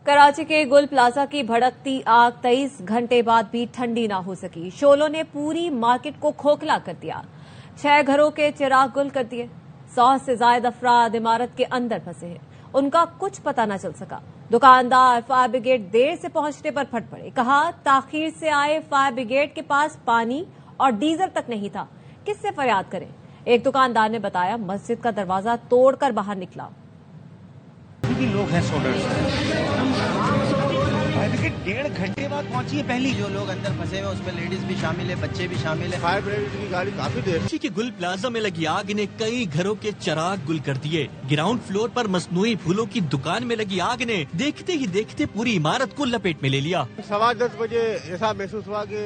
कराची के गुल प्लाजा की भड़कती आग 23 घंटे बाद भी ठंडी ना हो सकी। शोलों ने पूरी मार्केट को खोखला कर दिया। 6 घरों के चिराग गुल कर दिए। 100 से ज्यादा अफराद इमारत के अंदर फंसे हैं। उनका कुछ पता न चल सका। दुकानदार फायर ब्रिगेड देर से पहुंचने पर फट पड़े। कहा, ताखीर से आए फायर ब्रिगेड के पास पानी और डीजल तक नहीं था। किससे फरियाद करें? एक दुकानदार ने बताया, मस्जिद का दरवाजा तोड़कर बाहर निकला। लोग हैं सोल्डर्स, फायर ब्रिगेड 1.5 घंटे बाद पहुंची है। पहली जो लोग अंदर फंसे हुए उसमें लेडीज भी शामिल है, बच्चे भी शामिल है। फायर ब्रिगेड की गाड़ी काफी देर के गुल प्लाजा में लगी आग ने कई घरों के चिराग गुल कर दिए। ग्राउंड फ्लोर पर मसनूई फूलों की दुकान में लगी आग ने देखते ही देखते पूरी इमारत को लपेट में ले लिया। 10:15 बजे ऐसा महसूस हुआ कि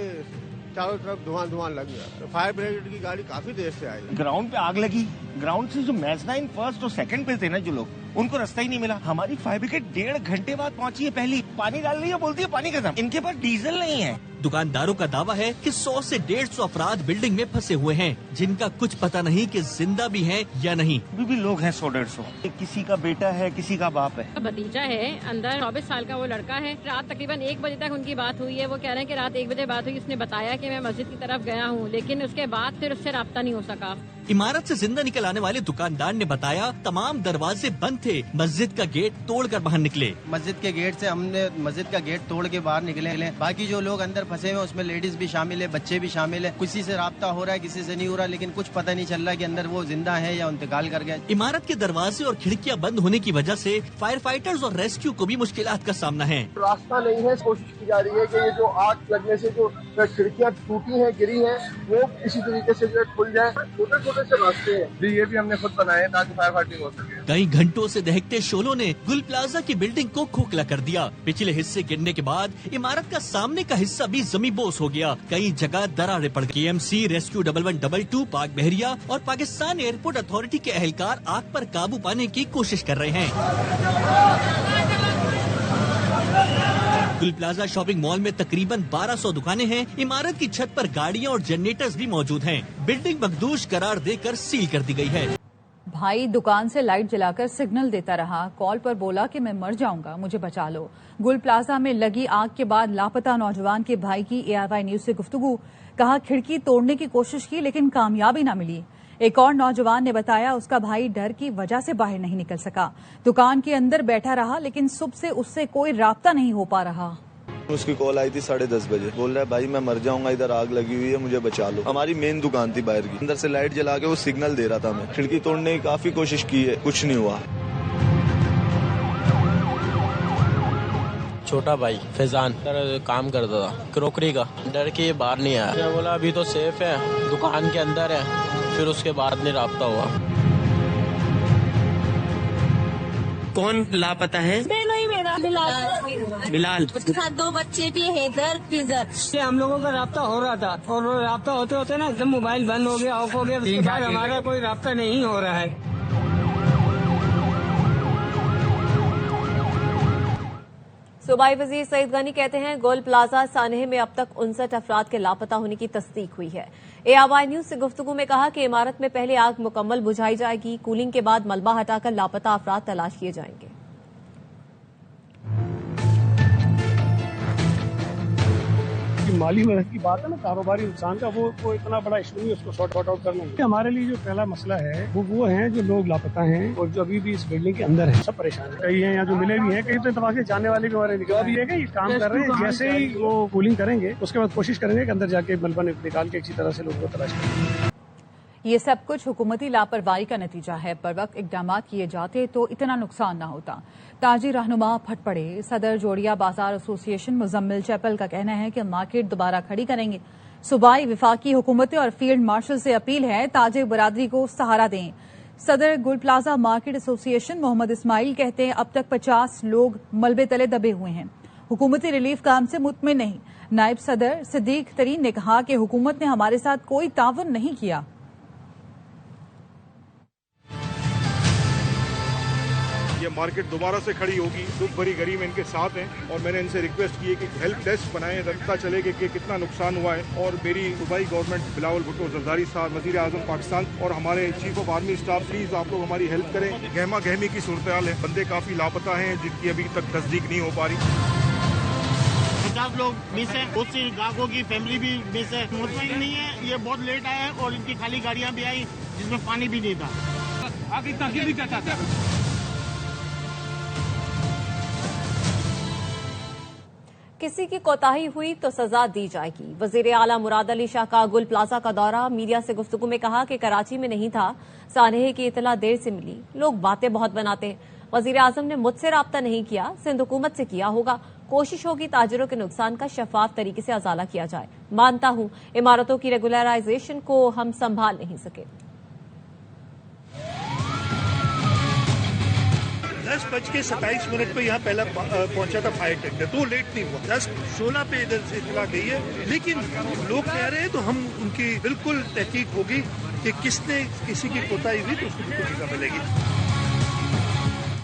चारों तरफ धुआं लग गया। तो फायर ब्रिगेड की गाड़ी काफी देर से आई। ग्राउंड पे आग लगी। ग्राउंड से जो मेज़नाइन फर्स्ट और सेकंड पे थे ना जो लोग, उनको रास्ता ही नहीं मिला। हमारी फायर ब्रिगेड 1.5 घंटे बाद पहुंची है। पहली पानी डाल रही है, बोलती है पानी खत्म। इनके पास डीजल नहीं है। दुकानदारों का दावा है कि 100 से 150 अफराद बिल्डिंग में फंसे हुए हैं, जिनका कुछ पता नहीं कि जिंदा भी हैं या नहीं। अभी भी लोग हैं सोल्डर्स। किसी का बेटा है, किसी का बाप है, भतीजा है अंदर। 24 साल का वो लड़का है। रात तकरीबन 1 बजे तक उनकी बात हुई है। वो कह रहे हैं कि रात 1 बजे बात हुई। उसने बताया कि मैं मस्जिद की तरफ गया हूँ, लेकिन उसके बाद फिर उससे राब्ता नहीं हो सका। इमारत से जिंदा निकल आने वाले दुकानदार ने बताया, तमाम दरवाजे बंद थे। मस्जिद का गेट तोड़कर बाहर निकले। मस्जिद के गेट से हमने मस्जिद का गेट तोड़ के बाहर निकले। बाकी जो लोग अंदर फंसे हुए उसमें लेडीज भी शामिल है, बच्चे भी शामिल है। किसी से राब्ता हो रहा है, किसी से नहीं हो रहा, लेकिन कुछ पता नहीं चल रहा कि अंदर वो जिंदा है या इंतकाल कर गया। इमारत के दरवाजे और खिड़कियां बंद होने की वजह से फायर फाइटर्स और रेस्क्यू को भी मुश्किलात का सामना है। रास्ता नहीं है। कोशिश की जा रही है कि ये जो आग लगने से जो खिड़कियां टूटी हैं, गिरी हैं, वो किसी तरीके से जो खुल जाए। छोटे छोटे से रास्ते हैं जी, ये भी हमने खुद बनाए ताकि फायर फाइटिंग हो सके। कई घंटों से दहकते शोलों ने गुल प्लाजा की बिल्डिंग को खोखला कर दिया। पिछले हिस्से गिरने के बाद इमारत का सामने का हिस्सा भी जमींबोस हो गया। कई जगह दरारें पड़ गई। KMC, रेस्क्यू 1122, पाक बहरिया और पाकिस्तान एयरपोर्ट अथॉरिटी के एहलकार आग पर काबू पाने की कोशिश कर रहे हैं। गुल प्लाजा शॉपिंग मॉल में तकरीबन 1200 दुकानें हैं। इमारत की छत पर गाड़ियां और जनरेटर्स भी मौजूद हैं। बिल्डिंग मखदूश करार देकर सील कर दी गई है। भाई दुकान से लाइट जलाकर सिग्नल देता रहा। कॉल पर बोला कि मैं मर जाऊंगा, मुझे बचा लो। गुल प्लाजा में लगी आग के बाद लापता नौजवान के भाई की ARY न्यूज से गुफ्तगू। कहा, खिड़की तोड़ने की कोशिश की लेकिन कामयाबी न मिली। एक और नौजवान ने बताया, उसका भाई डर की वजह से बाहर नहीं निकल सका। दुकान के अंदर बैठा रहा, लेकिन सुबह से उससे कोई राब्ता नहीं हो पा रहा। उसकी कॉल आई थी 10:30 बजे। बोल रहा है, भाई मैं मर जाऊंगा, इधर आग लगी हुई है, मुझे बचा लो। हमारी मेन दुकान थी बाहर की। अंदर से लाइट जला के वो सिग्नल दे रहा था। मैं खिड़की तोड़ने की काफी कोशिश की है, कुछ नहीं हुआ। छोटा भाई फैजान काम करता था क्रोकरी का। डर के बाहर नहीं आया। मैं बोला अभी तो सेफ है, दुकान के अंदर है। फिर उसके बाद नहीं राब्ता हुआ। कौन लापता है? मेरा बिलाल। उसके साथ 2 बच्चे भी, हैदर फिजर। से हम लोगों का राब्ता हो रहा था और राब्ता होते होते ना एकदम मोबाइल बंद हो गया, ऑफ हो गया। उसके बाद हमारा कोई राब्ता नहीं हो रहा है। सूबाई वजीर सईद गनी कहते हैं, गोल प्लाजा सानहे में अब तक 59 अफराद के लापता होने की तस्दीक हुई है। ARY न्यूज से गुफ्तगू में कहा कि इमारत में पहले आग मुकम्मल बुझाई जाएगी। कूलिंग के बाद मलबा हटाकर लापता अफराद तलाश किए जाएंगे। माली मदद की बात है ना, कारोबारी नुकसान का, वो इतना बड़ा इशू नहीं, उसको सॉर्ट आउट करना है। हमारे लिए जो पहला मसला है वो है जो लोग लापता हैं और जो अभी भी इस बिल्डिंग के अंदर है, सब परेशान है। कई हैं या जो मिले भी हैं, कई तो इत्तेफाक से जाने वाले भी हमारे निकल भी है कि काम कर रहे हैं। जैसे ही वो कूलिंग करेंगे उसके बाद कोशिश करेंगे कि अंदर जाके मलबा निकाल के किसी तरह से लोगों को तलाश करें। ये सब कुछ हुकूमती लापरवाही का नतीजा है। पर वक्त इकदाम किए जाते तो इतना नुकसान न होता। ताजी रहनुमा फट पड़े। सदर जोड़िया बाजार एसोसिएशन मुजम्मिल चैपल का कहना है कि मार्केट दोबारा खड़ी करेंगे। सूबाई विफाकी हुकूमतें और फील्ड मार्शल से अपील है, ताजे बरादरी को सहारा दें। सदर Gul plaza market association Mohammad Ismail कहते हैं, अब तक 50 लोग मलबे तले दबे हुए हैं। हुकूमती रिलीफ काम से मुतमिन नहीं। नायब सदर सिद्दीक तरीन ने कहा कि हुकूमत ने हमारे साथ कोई तावन नहीं किया। ये मार्केट दोबारा से खड़ी होगी। दुख भरी घड़ी में इनके साथ हैं और मैंने इनसे रिक्वेस्ट की है कि हेल्प डेस्क बनाएं, पता चले कि कितना नुकसान हुआ है। और मेरी सूबाई गवर्नमेंट बिलावल भुट्टो जरदारी साहब, वजीर आजम पाकिस्तान और हमारे chief of army staff, please आप लोग हमारी हेल्प करें। गहमा गहमी की सूरत हाल है, बंदे काफी लापता हैं जिनकी अभी तक तस्दीक नहीं हो पा रही। 50 लोग मिस है, बहुत सी ग्राहकों की फैमिली भी मिस है। मुतमईन नहीं है, ये बहुत लेट आया है और इनकी खाली गाड़ियां भी आई जिसमें पानी भी नहीं था। आगे ताकि भी कहता था। किसी की कोताही हुई तो सजा दी जाएगी। वजीर आला मुराद अली शाह का गुल प्लाजा का दौरा, मीडिया से गुफ्तगू में कहा कि कराची में नहीं था, सानहे की इतला देर से मिली। लोग बातें बहुत बनाते हैं। वजीर आजम ने मुझसे राब्ता नहीं किया, सिंध हुकूमत से किया होगा। कोशिश होगी ताजिरों के नुकसान का शफाफ तरीके से अजाला किया जाए। मानता हूं इमारतों की रेगुलराइजेशन को हम संभाल नहीं सके। 10:27 पे यहाँ पहला पहुंचा था फायर टेंडर, तो लेट नहीं हुआ। 10:16 पे इधर से इतला गई है, लेकिन लोग कह रहे हैं तो हम उनकी बिल्कुल तहकीक होगी कि किसने किसी की कोताही हुई तो उसको बिल्कुल सजा मिलेगी।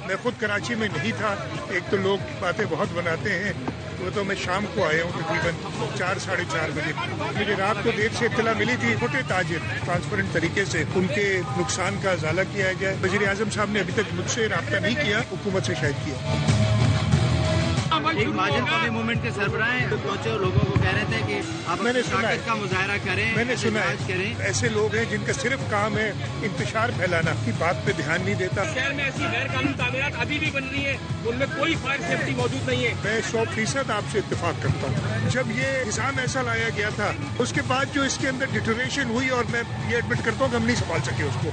मैं खुद कराची में नहीं था। एक तो लोग बातें बहुत बनाते हैं, वो तो मैं शाम को आया हूँ तकरीबन 4 साढ़े 4 बजे। मुझे रात को देर से इत्तला मिली थी। छोटे ताजिर ट्रांसपेरेंट तरीके से उनके नुकसान का अजाला किया जाए। वज़ीर आज़म साहब ने अभी तक मुझसे राब्ता नहीं किया, हुकूमत से शायद किया। एक महाजन कौमी मूवमेंट के सरबराह पहुंचे और लोगों को कह रहे थे कि आप मैंने सुना है, का मुजाहरा करें। मैंने सुना है ऐसे लोग हैं जिनका सिर्फ काम है इंतशार फैलाना, की बात पे ध्यान नहीं देता। शहर में ऐसी गैर कानूनी तामीरात अभी भी बन रही है, उनमें कोई फायर सेफ्टी मौजूद नहीं है। मैं 100% आपसे इत्तेफाक करता हूँ। जब ये निज़ाम ऐसा लाया गया था, उसके बाद जो इसके अंदर डिटोरेशन हुई, और मैं ये एडमिट करता हूँ कि हम नहीं संभाल सके उसको।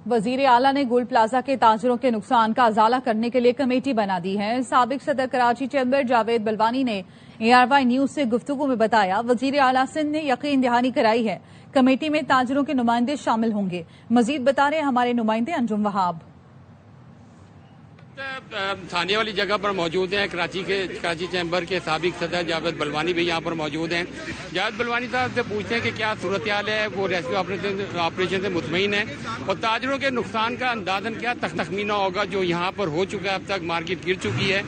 वजीर आला ने गुल प्लाजा के ताजिरों के नुकसान का अजाला करने के लिए कमेटी बना दी है। साबिक सदर कराची चैम्बर जावेद बलवानी ने ARY न्यूज से गुफ्तगू में बताया, वजीर आला सिंध ने यकीन दहानी कराई है कमेटी में ताजिरों के नुमाइंदे शामिल होंगे। मजीद बता रहे हमारे नुमाइंदे अंजुम वहाब। थाने वाली जगह पर मौजूद हैं कराची चैम्बर के साबिक सदर जावेद बलवानी भी यहाँ पर मौजूद हैं। जावेद बलवानी साहब से पूछते हैं कि क्या सूरत हाल है, वो रेस्क्यू ऑपरेशन से मुतमईन है और ताजरों के नुकसान का अंदाजन क्या तखमीना होगा जो यहाँ पर हो चुका है। अब तक मार्केट गिर चुकी है।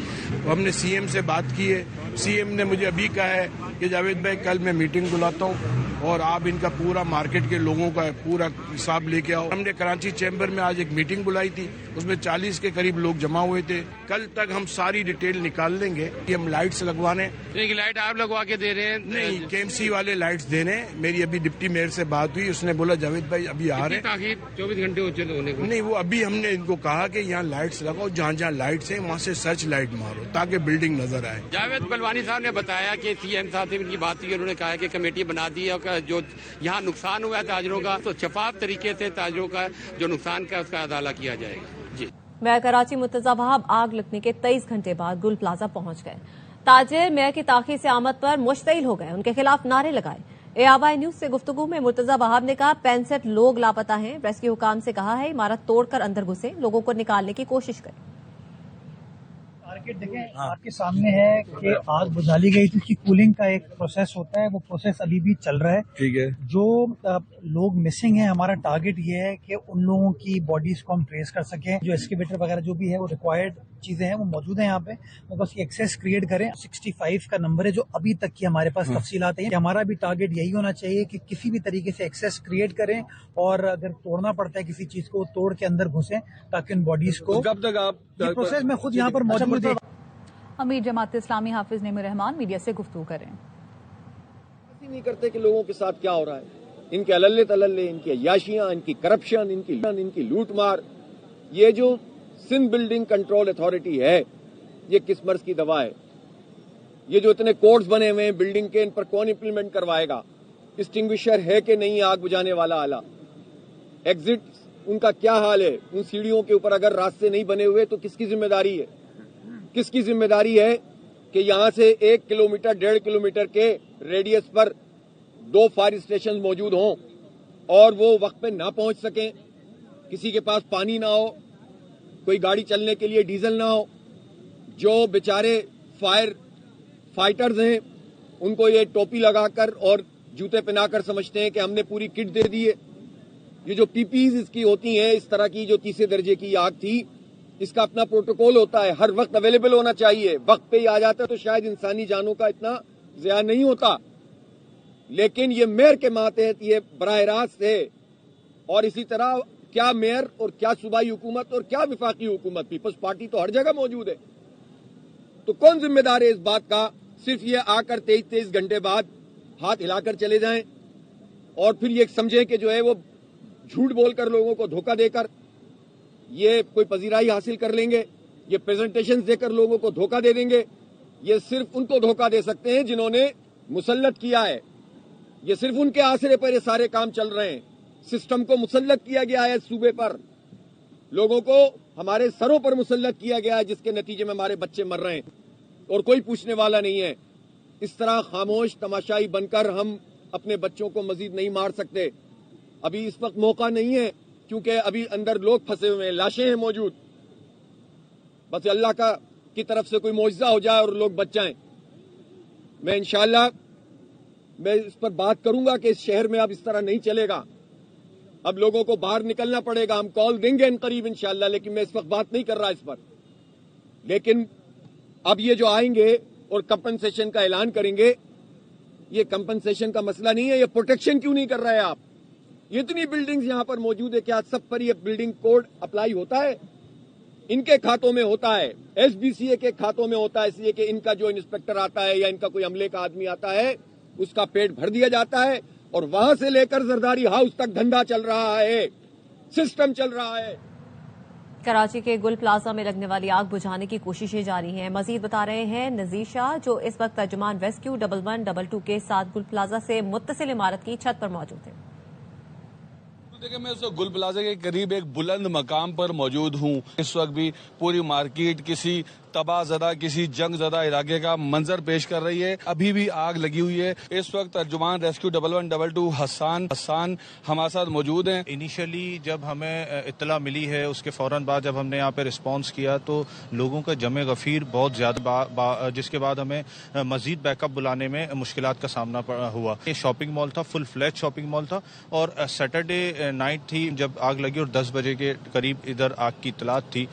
हमने CM से बात की है, CM ने मुझे अभी कहा है कि जावेद भाई कल मैं मीटिंग बुलाता हूँ और आप इनका पूरा मार्केट के लोगों का पूरा हिसाब लेके आओ। हमने कराची चैम्बर में आज एक मीटिंग बुलाई थी, उसमें 40 के करीब लोग जमा हुए थे। कल तक हम सारी डिटेल निकाल लेंगे कि हम लाइट्स लगवाने। लाइट आप लगवा के दे रहे हैं? नहीं, KMC वाले लाइट्स दे रहे हैं। मेरी अभी डिप्टी मेयर से बात हुई, उसने बोला जावेद भाई अभी आ रहे हैं। 24 घंटे हो चुके होने को। नहीं, वो अभी हमने इनको कहा कि यहाँ लाइट्स लगाओ, जहाँ जहाँ लाइट्स हैं वहाँ से सर्च लाइट मारो ताकि बिल्डिंग नजर आए। जावेद बलवानी साहब ने बताया कि CM साहब से इनकी बात हुई, उन्होंने कहा कि कमेटी बना दी है, जो यहाँ नुकसान हुआ है ताजरों का तो शफाफ तरीके से ताजरों का जो नुकसान का उसका अदाला किया जाएगा। जी, मेयर कराची मुर्तजा वहाब आग लगने के 23 घंटे बाद गुल प्लाजा पहुंच गए। ताजिर मेयर की ताखीर से आमद पर मुश्तइल हो गए, उनके खिलाफ नारे लगाए। ARY न्यूज से गुफ्तगू में मुर्तजा वहाब ने कहा 65 लोग लापता हैं। रेस्क्यू हुकाम से कहा है इमारत तोड़कर अंदर घुसे, लोगों को निकालने की कोशिश करें। टारगेट देखें आपके सामने है कि आग बुझा ली गई थी, उसकी कूलिंग का एक प्रोसेस होता है, वो प्रोसेस अभी भी चल रहा है। ठीक है। जो लोग मिसिंग हैं, हमारा टारगेट ये है कि उन लोगों की बॉडीज को हम ट्रेस कर सकें। जो एक्सकेवेटर वगैरह जो भी है वो रिक्वायर्ड चीजें हैं वो मौजूद हैं यहाँ पे, वो बस एक्सेस क्रिएट करें। 65 का नंबर है जो अभी तक की हमारे पास तफसीलात हैं। हमारा भी टारगेट यही होना चाहिए कि किसी भी तरीके से एक्सेस क्रिएट करें और अगर तोड़ना पड़ता है किसी चीज को तोड़ के अंदर घुसें ताकि उन बॉडीज को। कब तक आप प्रोसेस में खुद यहाँ पर मौजूद। अमीर जमात इस्लामी हाफिज नेम रहमान मीडिया से गुफ्तगू करें। नहीं करते कि लोगों के साथ क्या हो रहा है, इनके अलल्ले तलल्ले, इनकी अय्याशियां, इनकी करप्शन, इनकी लूटमार। ये जो सिंध बिल्डिंग कंट्रोल अथॉरिटी है, ये किस मर्ज की दवा है? ये जो इतने कोड्स बने हुए हैं बिल्डिंग के, इन पर कौन इंप्लीमेंट करवाएगा? एक्सटिंग्विशर है कि नहीं आग बुझाने वाला आला? एग्जिट उनका क्या हाल है? उन सीढ़ियों के ऊपर अगर रास्ते नहीं बने हुए तो किसकी जिम्मेदारी है? किसकी जिम्मेदारी है कि यहां से 1 किलोमीटर 1.5 किलोमीटर के रेडियस पर 2 फायर स्टेशन मौजूद हों और वो वक्त पे ना पहुंच सकें, किसी के पास पानी ना हो, कोई गाड़ी चलने के लिए डीजल ना हो। जो बेचारे फायर फाइटर्स हैं उनको ये टोपी लगाकर और जूते पहनाकर समझते हैं कि हमने पूरी किट दे दी है। یہ جو PPEs اس کی ہوتی ہیں, اس طرح کی جو تیسرے درجے کی آگ تھی, اس کا اپنا پروٹوکول ہوتا ہے, ہر وقت اویلیبل ہونا چاہیے, وقت پہ ہی آ جاتا ہے تو شاید انسانی جانوں کا اتنا ضیاع نہیں ہوتا. لیکن یہ میئر کے ماتحت یہ براہ راست ہے, اور اسی طرح کیا میئر اور کیا صوبائی حکومت اور کیا وفاقی حکومت, پیپلز پارٹی تو ہر جگہ موجود ہے, تو کون ذمہ دار ہے اس بات کا؟ صرف یہ آ کر 23 گھنٹے بعد ہاتھ ہلا کر چلے جائیں اور پھر یہ سمجھیں کہ جو ہے وہ جھوٹ بول کر لوگوں کو دھوکہ دے کر یہ کوئی پذیرائی حاصل کر لیں گے, یہ پریزنٹیشن دے کر لوگوں کو دھوکہ دے دیں گے. یہ صرف ان کو دھوکہ دے سکتے ہیں جنہوں نے مسلط کیا ہے, یہ صرف ان کے آسرے پر یہ سارے کام چل رہے ہیں. سسٹم کو مسلط کیا گیا ہے صوبے پر, لوگوں کو ہمارے سروں پر مسلط کیا گیا ہے, جس کے نتیجے میں ہمارے بچے مر رہے ہیں اور کوئی پوچھنے والا نہیں ہے. اس طرح خاموش تماشائی بن کر ہم اپنے بچوں کو مزید نہیں مار سکتے. ابھی اس وقت موقع نہیں ہے, کیونکہ ابھی اندر لوگ پھنسے ہوئے ہیں, لاشیں ہیں موجود. بس اللہ کی طرف سے کوئی معجزہ ہو جائے اور لوگ بچ جائیں. میں انشاءاللہ میں اس پر بات کروں گا کہ اس شہر میں اب اس طرح نہیں چلے گا, اب لوگوں کو باہر نکلنا پڑے گا. ہم کال دیں گے ان قریب انشاءاللہ, لیکن میں اس وقت بات نہیں کر رہا اس پر. لیکن اب یہ جو آئیں گے اور کمپنسیشن کا اعلان کریں گے, یہ کمپنسیشن کا مسئلہ نہیں ہے, یہ پروٹیکشن کیوں نہیں کر رہے آپ؟ یہ اتنی بلڈنگز یہاں پر موجود ہے, کیا سب پر یہ بلڈنگ کوڈ اپلائی ہوتا ہے؟ ان کے کھاتوں میں ہوتا ہے, SBCA کے کھاتوں میں ہوتا ہے, اس لیے کہ ان کا جو انسپیکٹر آتا ہے یا ان کا کوئی عملے کا آدمی آتا ہے, اس کا پیٹ بھر دیا جاتا ہے, اور وہاں سے لے کر زرداری ہاؤس تک دھندا چل رہا ہے, سسٹم چل رہا ہے. کراچی کے گل پلازا میں لگنے والی آگ بجھانے کی کوششیں جاری ہیں. مزید بتا رہے ہیں نذیر شاہ, جو اس وقت ترجمان ریسکیو 1122 کے ساتھ گل پلازا سے متصل عمارت کی چھت پر موجود ہیں. دیکھیں, میں اس وقت گل پلازا کے قریب ایک بلند مقام پر موجود ہوں. اس وقت بھی پوری مارکیٹ کسی تباہ زدہ, کسی جنگ زدہ علاقے کا منظر پیش کر رہی ہے. ابھی بھی آگ لگی ہوئی ہے. اس وقت ترجمان ریسکیو 1122 حسان ہمارے ساتھ موجود ہیں. انیشلی جب ہمیں اطلاع ملی ہے, اس کے فوراً بعد جب ہم نے یہاں پہ رسپانس کیا تو لوگوں کا جمع غفیر بہت زیادہ, جس کے بعد ہمیں مزید بیک اپ بلانے میں مشکلات کا سامنا ہوا. یہ شاپنگ مال تھا, فل فلیج شاپنگ مال تھا, اور سیٹرڈے نائٹ تھی جب آگ لگی, اور 10 بجے کے قریب ادھر آگ کی اطلاعات تھی.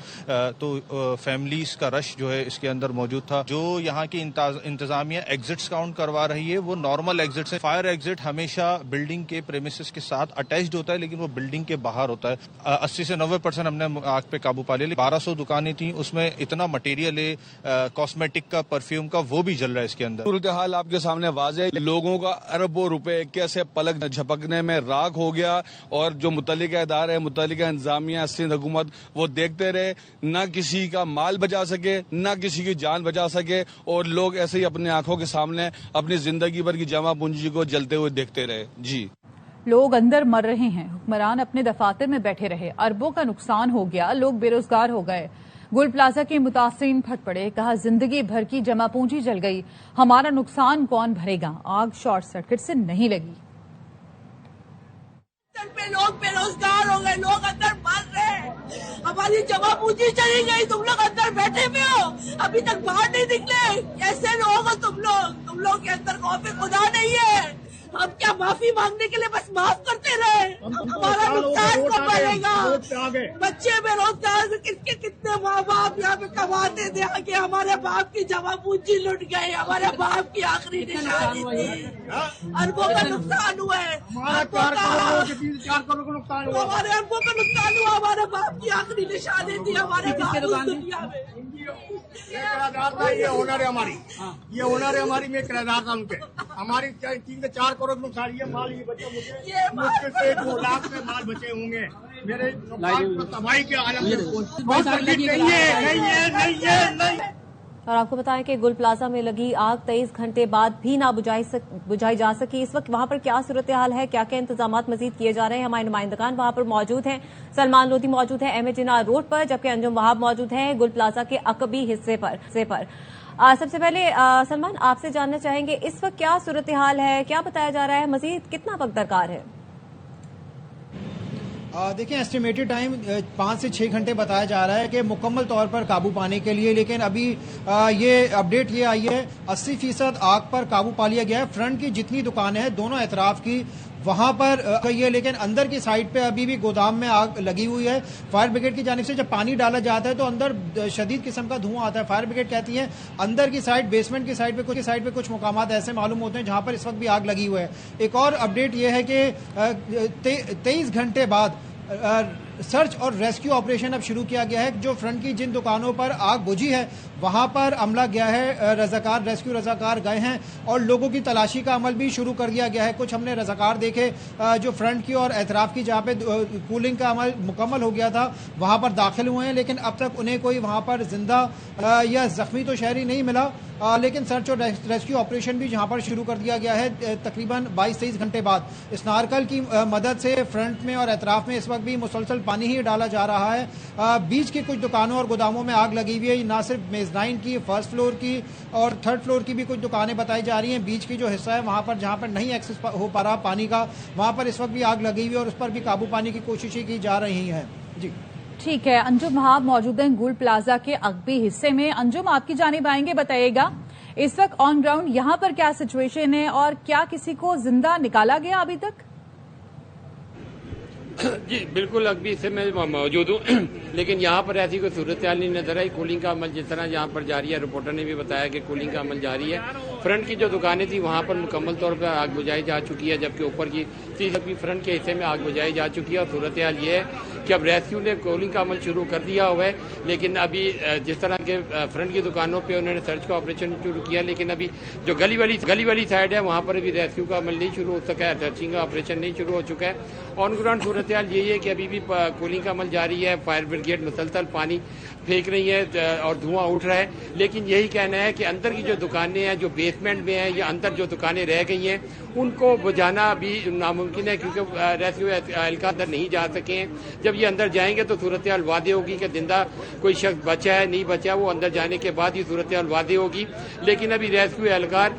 تو فیملیز کا رش جو ہے اس کے اندر موجود تھا. جو یہاں کی انتظامیہ ایگزٹس کاؤنٹ کروا رہی ہے وہ نارمل ایگزٹس ہیں. فائر ایگزٹ ہمیشہ بلڈنگ کے پریمیسز کے ساتھ اٹیچڈ ہوتا ہے, لیکن وہ بلڈنگ کے باہر ہوتا ہے. 80 سے 90% ہم نے آگ پہ قابو پا لیا. 1200 دکانیں تھیں, اس میں اتنا مٹیریل ہے کاسمیٹک کا, پرفیوم کا, وہ بھی جل رہا ہے اس کے اندر. صورتحال آپ کے سامنے واضح ہے. لوگوں کا اربوں روپے کیسے پلک جھپکنے میں راکھ ہو گیا, اور جو متعلقہ ادارے, متعلقہ انتظامیہ, سندھ حکومت, وہ دیکھتے رہے. نہ کسی کا مال بچا سکے, نہ کسی کی جان بچا سکے, اور لوگ ایسے ہی اپنے آنکھوں کے سامنے اپنی زندگی بھر کی جمع پونجی کو جلتے ہوئے دیکھتے رہے. جی, لوگ اندر مر رہے ہیں, حکمران اپنے دفاتر میں بیٹھے رہے, اربوں کا نقصان ہو گیا, لوگ بے روزگار ہو گئے. گل پلازا کے متاثرین پھٹ پڑے, کہا زندگی بھر کی جمع پونجی جل گئی, ہمارا نقصان کون بھرے گا؟ آگ شارٹ سرکٹ سے نہیں لگی. پہ لوگ بے روزگار ہو گئے, لوگ اندر مر رہے ہیں, ہماری جمع پونجی چلی گئی, تم لوگ اندر بیٹھے ہوئے ہو, ابھی تک باہر نہیں نکلے. کیسے لوگ ہو تم لوگ کے اندر خوف خدا نہیں ہے. ہم کیا معافی مانگنے کے لیے بس معاف کرتے رہے؟ ہمارا نقصان کب بڑھے گا؟ بچے بے روزگار, کتنے ماں باپ یہاں پہ کماتے تھے, کہ ہمارے باپ کی جمع پونجی لٹ گئی, ہمارے باپ کی آخری نشانی تھی. اربوں کا نقصان ہوا ہے, ہمارے اربوں کا نقصان ہوا, ہمارے باپ کی آخری نشانی تھی, ہمارے باپ اس دنیا میں. یہ ہنر ہے ہماری, میں کرایہ تھا ان کے, ہماری 3 سے 4 کروڑ نقصان. یہ مال یہ بچے مجھے مشکل سے 2 لاکھ میں مال بچے ہوں گے. میرے تباہی کے عالم نہیں. اور آپ کو بتائیں کہ گل پلازا میں لگی آگ 23 گھنٹے بعد بھی نہ بجھائی جا سکی. اس وقت وہاں پر کیا صورتحال ہے, کیا کیا انتظامات مزید کیے جا رہے ہیں؟ ہمارے نمائندگان وہاں پر موجود ہیں. سلمان لودھی موجود ہیں احمد جناح روڈ پر, جبکہ انجم وہاب موجود ہیں گل پلازا کے عقبی حصے پر. سب سے پہلے سلمان, آپ سے جاننا چاہیں گے اس وقت کیا صورتحال ہے, کیا بتایا جا رہا ہے, مزید کتنا وقت درکار ہے؟ دیکھیں, ایسٹیمیٹڈ ٹائم 5 سے 6 گھنٹے بتایا جا رہا ہے کہ مکمل طور پر قابو پانے کے لیے, لیکن ابھی یہ اپڈیٹ یہ آئی ہے 80% آگ پر قابو پا لیا گیا ہے. فرنٹ کی جتنی دکانیں ہیں دونوں اطراف کی वहां पर गई है, लेकिन अंदर की साइड पे अभी भी गोदाम में आग लगी हुई है। फायर ब्रिगेड की जानिब से जब पानी डाला जाता है तो अंदर शदीद किस्म का धुआं आता है। फायर ब्रिगेड कहती है अंदर की साइड, बेसमेंट की साइड पे कुछ मुकामात ऐसे मालूम होते हैं जहां पर इस वक्त भी आग लगी हुई है। एक और अपडेट यह है कि 23 घंटे बाद सर्च और रेस्क्यू ऑपरेशन अब शुरू किया गया है। जो फ्रंट की जिन दुकानों पर आग बुझी है वहां पर अमला गया है, रजाकार, रेस्क्यू रजाकार गए हैं और लोगों की तलाशी का अमल भी शुरू कर दिया गया है। कुछ हमने रजाकार देखे जो फ्रंट की और एतराफ की जहां पे कूलिंग का अमल मुकम्मल हो गया था वहां पर दाखिल हुए हैं, लेकिन अब तक उन्हें कोई वहां पर जिंदा या जख्मी तो शहरी नहीं मिला। लेकिन सर्च और रेस्क्यू ऑपरेशन भी जहां पर शुरू कर दिया गया है तकरीबन 22-23 घंटे बाद। स्नारकल की मदद से फ्रंट में और एतराफ में इस वक्त भी मुसलसल पानी ही डाला जा रहा है। बीच की कुछ दुकानों और गोदामों में आग लगी हुई है। ना सिर्फ मेजनाइन की, फर्स्ट फ्लोर की और थर्ड फ्लोर की भी कुछ दुकानें बताई जा रही हैं। बीच की जो हिस्सा है वहां पर जहां पर नहीं एक्सेस हो पा रहा पानी का, वहां पर इस वक्त भी आग लगी हुई है और उस पर भी काबू पाने की कोशिशें की जा रही हैं। जी ठीक है, अंजुम आप मौजूद हैं गुल प्लाजा के अगबी हिस्से में। अंजुम, आपकी जानिब आएंगे, बताइएगा इस वक्त ऑन ग्राउंड यहां पर क्या सिचुएशन है और क्या किसी को जिंदा निकाला गया अभी तक? जी बिल्कुल, अगबी से मैं मौजूद हूँ, लेकिन यहाँ पर ऐसी कोई सूरत हाल नहीं नजर आई। कूलिंग का अमल जिस तरह यहाँ पर जारी है, रिपोर्टर ने भी बताया कि कूलिंग का अमल जारी है। फ्रंट की जो दुकानें थी वहाँ पर मुकम्मल तौर पर आग बुझाई जा चुकी है, जबकि ऊपर की फ्रंट के हिस्से में आग बुझाई जा चुकी है। और सूरत हाल ये है कि अब रेस्क्यू ने कूलिंग का अमल शुरू कर दिया हुआ है, लेकिन अभी जिस तरह के फ्रंट की दुकानों पर उन्होंने सर्च का ऑपरेशन शुरू किया, लेकिन अभी जो गली वाली साइड है वहाँ पर अभी रेस्क्यू का अमल नहीं शुरू हो सका है, सर्चिंग का ऑपरेशन नहीं शुरू हो चुका है। ऑन ग्राउंड सूरत हाल यही है कि अभी भी कूलिंग का अमल जारी है। फायर ब्रिगेड मुसलसल पानी फेंक रही है और धुआं उठ रहा है, लेकिन यही कहना है कि अंदर की जो दुकानें हैं, जो बेसमेंट में हैं या अंदर जो दुकानें रह गई हैं, उनको बुझाना अभी नामुमकिन है, क्योंकि रेस्क्यू एहलकार अंदर नहीं जा सके हैं। जब ये अंदर जाएंगे तो सूरत हाल वादे होगी कि जिंदा कोई शख्स बचा है नहीं बचा, वो अंदर जाने के बाद ही सूरत हाल वादे होगी। लेकिन अभी रेस्क्यू एहलकार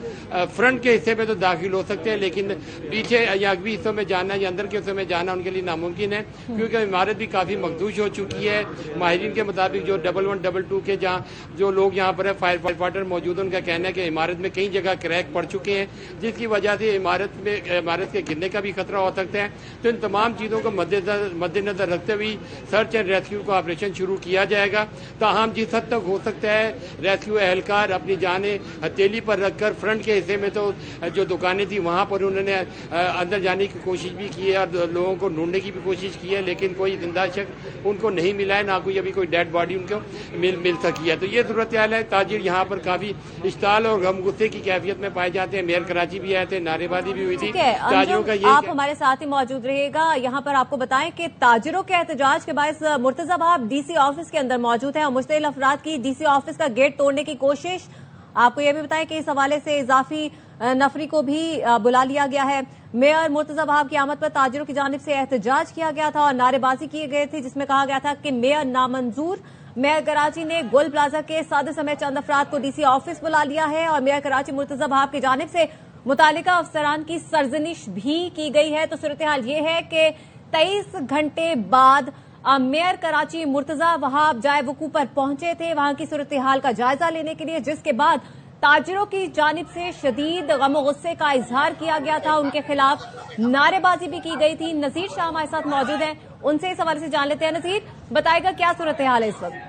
फ्रंट के हिस्से में तो दाखिल हो सकते हैं, लेकिन पीछे या अगवी हिस्सों में जाना या अंदर के हिस्सों में जाना उनके लिए नामुमकिन है, क्योंकि इमारत भी काफी मखदूश हो चुकी है। माहिरीन के मुताबिक जो 11-12 के जहाँ जो लोग यहाँ पर है फायर फाइटर मौजूद, उनका कहना है कि इमारत में कई जगह क्रैक पड़ चुके हैं, जिसकी वजह से इमारत के गिरने का भी खतरा हो सकता है। तो इन तमाम चीजों को मद्देनजर रखते हुए सर्च एंड रेस्क्यू का ऑपरेशन शुरू किया जाएगा। ताहम जिस हद तक हो सकता है रेस्क्यू एहलकार अपनी जानें हथेली पर रखकर फ्रंट के हिस्से में तो जो दुकानें थी वहां पर उन्होंने अंदर जाने की कोशिश भी की है और लोगों को ढूंढने की भी कोशिश की है, लेकिन कोई जिंदा शख्स उनको नहीं मिला है, ना कोई अभी कोई डेड बॉडी उनको मिल सकी है। तो ये सूरत हाल है। ताजिर यहाँ पर काफी इश्ताल और गम गुस्से की कैफियत में पाए जाते हैं। मेयर कराची भी आए थे, नारेबाजी भी हुई थी। ताजिरों का आप हमारे साथ ही मौजूद रहिएगा। यहाँ पर आपको बताएं कि ताजिरों के एहतजाज के बायस मुर्तजा साहब डीसी ऑफिस के अंदर मौजूद हैं और मुश्तिल अफराद की डीसी ऑफिस का गेट तोड़ने की कोशिश। आपको यह भी बताएं कि इस हवाले से इजाफी नफरी को भी बुला लिया गया है। मेयर मुर्तजा वहाब की आमद पर ताजिरों की जानिब से एहतजाज किया गया था और नारेबाजी किए गए थे, जिसमें कहा गया था कि मेयर नामंजूर। मेयर कराची ने गोल प्लाजा के सादे समय चंद अफराद को डीसी ऑफिस बुला लिया है और मेयर कराची मुर्तजा वहाब की जानिब से मुतालिका अफसरान की सरजनिश भी की गई है। तो सूरत हाल ये है कि 23 घंटे बाद मेयर कराची मुर्तजा वहाब जाए वकू पर पहुंचे थे वहां की सूरत हाल का जायजा लेने के लिए, जिसके बाद ताजिरों की जानिब से शदीद गम गुस्से का इजहार किया गया था। उनके खिलाफ नारेबाजी भी की गई थी। नजीर शाह हमारे साथ मौजूद हैं, उनसे इस हवाले से जान लेते हैं। नजीर, बताएगा क्या सूरत हाल है इस वक्त?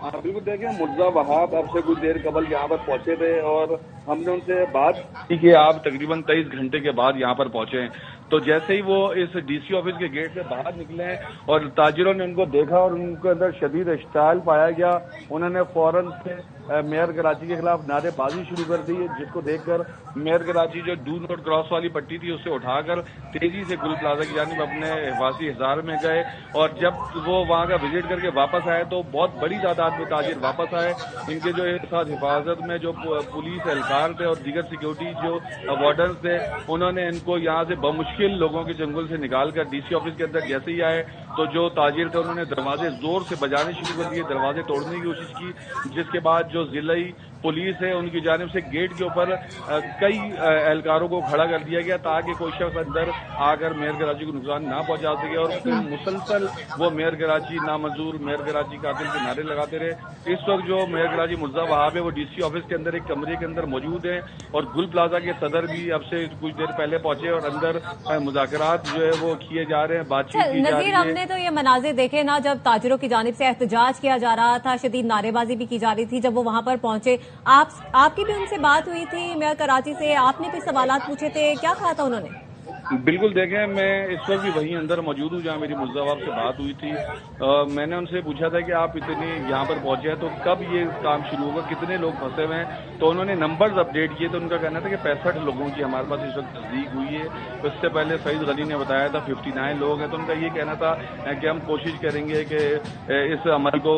बिल्कुल, देखिए मुर्तजा वहाब अब से कुछ देर कबल यहाँ पर पहुंचे थे और हमने उनसे बात की कि आप तकरीबन 23 घंटे के बाद यहाँ पर पहुंचे हैं। तो जैसे ही वो इस डीसी ऑफिस के गेट से बाहर निकले और ताजिरों ने उनको देखा और उनके अंदर शदीद इश्ताल पाया गया, उन्होंने फौरन से मेयर कराची के खिलाफ नारेबाजी शुरू कर दी, जिसको देखकर मेयर कराची जो डू नॉट क्रॉस वाली पट्टी थी उससे उठाकर तेजी से गुल प्लाजा की जानिब अपने हिफाजी हिसार में गए। और जब वो वहां का विजिट करके वापस आए तो बहुत बड़ी तादाद में ताजिर वापस आए। इनके जो साथ हिफाजत में जो पुलिस एहलकार थे और दीगर सिक्योरिटी जो वार्डन थे, उन्होंने इनको यहाँ से बमुश्किल लोगों के जंगल से निकालकर डीसी ऑफिस के अंदर जैसे ही आए تو جو تاجر تھے انہوں نے دروازے زور سے بجانے شروع کر دیے، دروازے توڑنے کی کوشش کی، جس کے بعد جو ضلعی پولیس ہے ان کی جانب سے گیٹ کے اوپر کئی اہلکاروں کو کھڑا کر دیا گیا تاکہ کوئی شخص اندر آ کر میئر کراچی کو نقصان نہ پہنچا سکے، اور پھر مسلسل وہ میئر کراچی نامنظور، میئر کراچی قاتل کے نعرے لگاتے رہے۔ اس وقت جو میئر کراچی مرزا وہاب ہے وہ ڈی سی آفس کے اندر ایک کمرے کے اندر موجود ہیں، اور گل پلازا کے صدر بھی اب سے کچھ دیر پہلے پہنچے اور اندر مذاکرات جو ہے وہ کیے جا رہے ہیں، بات چیت کی جا رہی ہے۔ ہم نے تو یہ مناظر دیکھے نا، جب تاجروں کی جانب سے احتجاج کیا جا رہا تھا، شدید نعرے بازی بھی کی جا رہی تھی، جب وہ وہاں پر پہنچے آپ کی بھی ان سے بات ہوئی تھی میئر کراچی سے، آپ نے بھی سوالات پوچھے تھے، کیا کہا تھا انہوں نے؟ بالکل، دیکھیں میں اس وقت بھی وہیں اندر موجود ہوں جہاں میری مرزا وہاب سے بات ہوئی تھی۔ میں نے ان سے پوچھا تھا کہ آپ اتنے یہاں پر پہنچے ہیں تو کب یہ کام شروع ہوگا، کتنے لوگ پھنسے ہوئے ہیں، تو انہوں نے نمبرز اپڈیٹ کیے تو ان کا کہنا تھا کہ 65 لوگوں کی ہمارے پاس اس وقت تصدیق ہوئی ہے۔ اس سے پہلے سعید غنی نے بتایا تھا 59 لوگ ہیں، تو ان کا یہ کہنا تھا کہ ہم کوشش کریں گے کہ اس عمل کو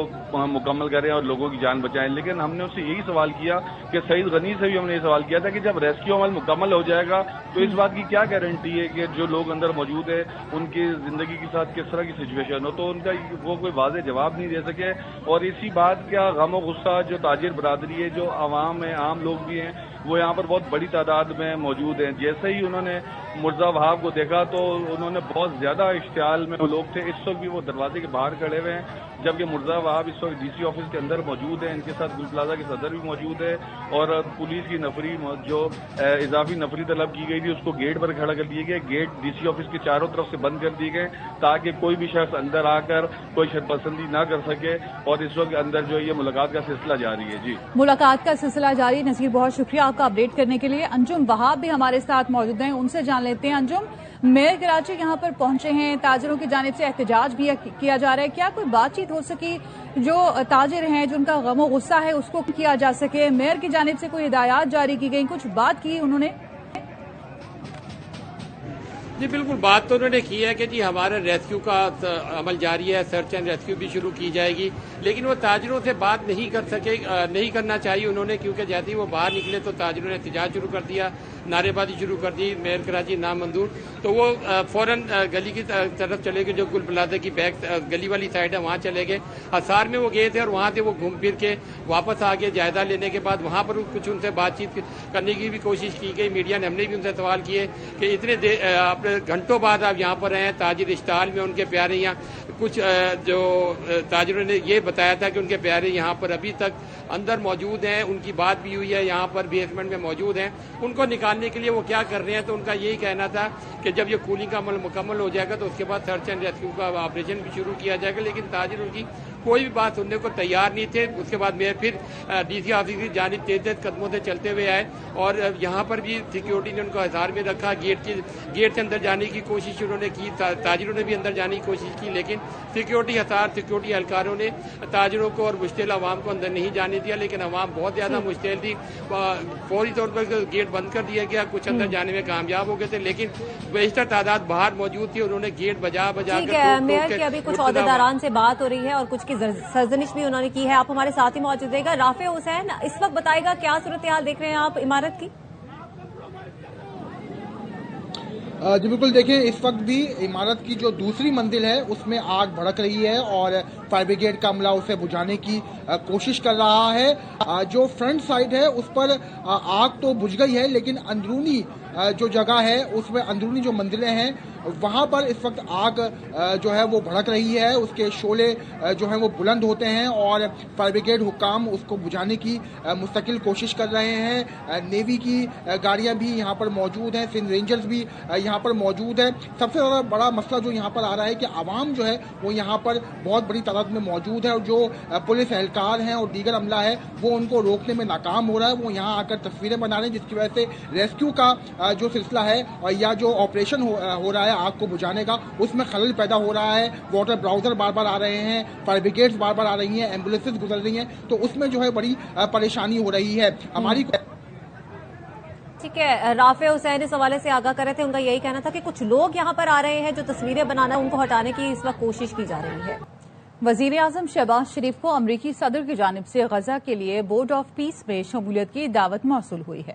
مکمل کریں اور لوگوں کی جان بچائیں۔ لیکن ہم نے اس سے یہی سوال کیا کہ سعید غنی سے بھی ہم نے یہ سوال کیا تھا کہ جب ریسکیو عمل مکمل ہو جائے گا تو اس بات کی کیا گارنٹی ہے کہ جو لوگ اندر موجود ہے ان کی زندگی کے ساتھ کس طرح کی سچویشن ہو، تو ان کا وہ کوئی واضح جواب نہیں دے سکے۔ اور اسی بات کا غم و غصہ جو تاجر برادری ہے، جو عوام ہے، عام لوگ بھی ہیں، وہ یہاں پر بہت بڑی تعداد میں موجود ہیں۔ جیسے ہی انہوں نے مرزا وہاب کو دیکھا تو انہوں نے بہت زیادہ اشتعال میں لوگ تھے، اس وقت بھی وہ دروازے کے باہر کھڑے ہوئے ہیں، جبکہ مرزا وہاب اس وقت ڈی سی آفس کے اندر موجود ہے، ان کے ساتھ گل پلازا کے صدر بھی موجود ہے، اور پولیس کی نفری جو اضافی نفری طلب کی گئی تھی اس کو گیٹ پر کھڑا کر دیے گئے، گیٹ ڈی سی آفس کے چاروں طرف سے بند کر دیے گئے تاکہ کوئی بھی شخص اندر آ کر کوئی شرپسندی نہ کر سکے، اور اس وقت اندر جو یہ ملاقات کا سلسلہ جاری ہے۔ جی، ملاقات کا سلسلہ جاری۔ نذیر، بہت شکریہ آپ کا اپڈیٹ کرنے کے لیے۔ انجم وہاب بھی ہمارے ساتھ موجود ہیں، ان سے جان لیتے ہیں۔ انجم، میئر کراچی یہاں پر پہنچے ہیں، تاجروں کی جانب سے احتجاج بھی کیا جا رہا ہے، کیا کوئی بات چیت ہو سکی جو تاجر ہیں جن کا غم و غصہ ہے اس کو کیا جا سکے؟ میئر کی جانب سے کوئی ہدایات جاری کی گئی، کچھ بات کی انہوں نے؟ جی بالکل، بات تو انہوں نے کی ہے کہ جی ہمارا ریسکیو کا عمل جاری ہے، سرچ اینڈ ریسکیو بھی شروع کی جائے گی، لیکن وہ تاجروں سے بات نہیں کرنا چاہیے انہوں نے، کیونکہ جیسے ہی وہ باہر نکلے تو تاجروں نے احتجاج شروع کر دیا، نعرے بازی شروع کر دی، میئر کراچی نامنظور، تو وہ فوراً گلی کی طرف چلے گئے، جو گل پلازا کی بیک گلی والی سائڈ ہے وہاں چلے گئے۔ حصار میں وہ گئے تھے اور وہاں سے وہ گھوم پھر کے واپس آ گئے، جائزہ لینے کے بعد وہاں پر کچھ ان سے بات چیت کرنے کی بھی کوشش کی گئی، میڈیا نے، ہم نے بھی ان سے سوال کیے کہ اتنے گھنٹوں بعد آپ یہاں پر ہیں، تاجر اشتعال میں ان کے پیارے یہاں کچھ جو تاجروں نے یہ بتایا تھا کہ ان کے پیارے یہاں پر ابھی تک اندر موجود ہیں، ان کی بات بھی ہوئی ہے، یہاں پر بیسمنٹ میں موجود ہیں، ان کو نکالنے کے لیے وہ کیا کر رہے ہیں، تو ان کا یہی کہنا تھا کہ جب یہ کولنگ کا عمل مکمل ہو جائے گا تو اس کے بعد سرچ اینڈ ریسکیو کا آپریشن بھی شروع کیا جائے گا، لیکن تاجر ان کی کوئی بھی بات سننے کو تیار نہیں تھے۔ اس کے بعد میں پھر ڈی سی آفس کی جانب تیز قدموں سے چلتے ہوئے آئے اور یہاں پر بھی سیکیورٹی نے ان کو حصار میں رکھا، گیٹ سے اندر جانے کی کوشش انہوں نے کی، تاجروں نے بھی اندر جانے کی کوشش کی، لیکن سیکیورٹی اہلکاروں نے تاجروں کو اور مشتعل عوام کو اندر نہیں جانے دیا، لیکن عوام بہت زیادہ مشتعل تھی، فوری طور پر گیٹ بند کر دیا گیا، کچھ اندر جانے میں کامیاب ہو گئے تھے، لیکن بیشتر تعداد باہر موجود تھی، انہوں نے گیٹ بجا کر میئر کی ابھی کچھ عہدیداران سے بات ہو رہی ہے اور کچھ کی سرزنش بھی انہوں نے کی ہے۔ آپ ہمارے ساتھ ہی موجود رہے گا۔ رافع حسین اس وقت بتائے گا کیا صورتحال دیکھ رہے ہیں آپ عمارت کی؟ جی بالکل، دیکھیں اس وقت بھی عمارت کی جو دوسری منزل ہے اس میں آگ بھڑک رہی ہے اور فائر بریگیڈ کا عملہ اسے بجھانے کی کوشش کر رہا ہے۔ جو فرنٹ سائڈ ہے اس پر آگ تو بجھ گئی ہے، لیکن اندرونی جو جگہ ہے اس میں اندرونی جو منزلیں ہیں وہاں پر اس وقت آگ جو ہے وہ بھڑک رہی ہے، اس کے شعلے جو ہیں وہ بلند ہوتے ہیں اور فائر بریگیڈ حکام اس کو بجھانے کی مستقل کوشش کر رہے ہیں۔ نیوی کی گاڑیاں بھی یہاں پر موجود ہیں، سندھ رینجرز بھی یہاں پر موجود ہے۔ سب سے زیادہ بڑا مسئلہ جو یہاں پر آ رہا ہے کہ عوام جو ہے وہ یہاں پر بہت بڑی تعداد میں موجود ہے اور جو پولیس اہلکار ہیں اور دیگر عملہ ہے وہ ان کو روکنے میں ناکام ہو رہا ہے، وہ یہاں آ کر تصویریں بنا رہے ہیں، جس کی وجہ سے ریسکیو کا جو سلسلہ ہے یا جو آپریشن ہو رہا ہے آگ کو بجھانے کا اس میں خلل پیدا ہو رہا ہے۔ واٹر براؤزر بار بار آ رہے ہیں، فائر بریگیڈز بار بار آ رہی ہیں، ایمبولینسز گزر رہی ہیں، تو اس میں جو ہے بڑی پریشانی ہو رہی ہے۔ ہماری ٹھیک ہے، رافع حسین اس حوالے سے آگاہ کر رہے تھے، ان کا یہی کہنا تھا کہ کچھ لوگ یہاں پر آ رہے ہیں جو تصویریں بنانا ان کو ہٹانے کی اس وقت کوشش کی جا رہی ہے۔ وزیر اعظم شہباز شریف کو امریکی صدر کی جانب سے غزہ کے لیے بورڈ آف پیس میں شمولیت کی دعوت موصول ہوئی ہے۔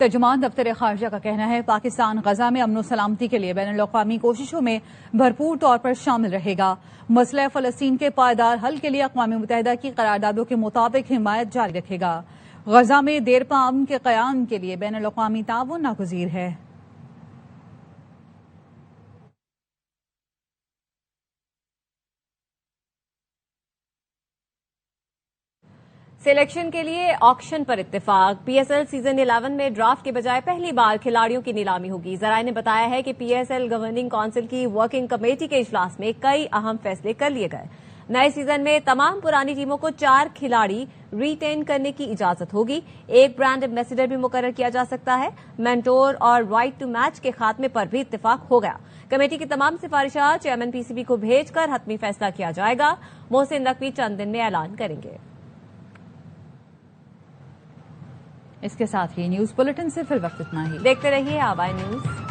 ترجمان دفتر خارجہ کا کہنا ہے پاکستان غزہ میں امن و سلامتی کے لیے بین الاقوامی کوششوں میں بھرپور طور پر شامل رہے گا. مسئلہ فلسطین کے پائیدار حل کے لیے اقوام متحدہ کی قراردادوں کے مطابق حمایت جاری رکھے گا. غزہ میں دیرپا امن کے قیام کے لیے بین الاقوامی تعاون ناگزیر ہے. سلیکشن کے لیے آکشن پر اتفاق. پی ایس ایل سیزن 11 میں ڈرافٹ کے بجائے پہلی بار کھلاڑیوں کی نیلامی ہوگی. ذرائع نے بتایا ہے کہ P S L governing council کی ورکنگ کمیٹی کے اجلاس میں کئی اہم فیصلے کر لیے گئے. نئے سیزن میں تمام پرانی ٹیموں کو 4 کھلاڑی ریٹین کرنے کی اجازت ہوگی. ایک برانڈ ایمبیسڈر بھی مقرر کیا جا سکتا ہے. مینٹور اور رائٹ ٹو میچ کے خاتمے پر بھی اتفاق ہو گیا. کمیٹی کی تمام سفارشات چیئرمین پی سی بی کو بھیج کر حتمی فیصلہ کیا جائے گا. محسن نقوی چند دن میں اعلان کریں گے. اس کے ساتھ ہی نیوز بلیٹن سے فی الوقت اتنا ہی. دیکھتے رہیے آبائی نیوز.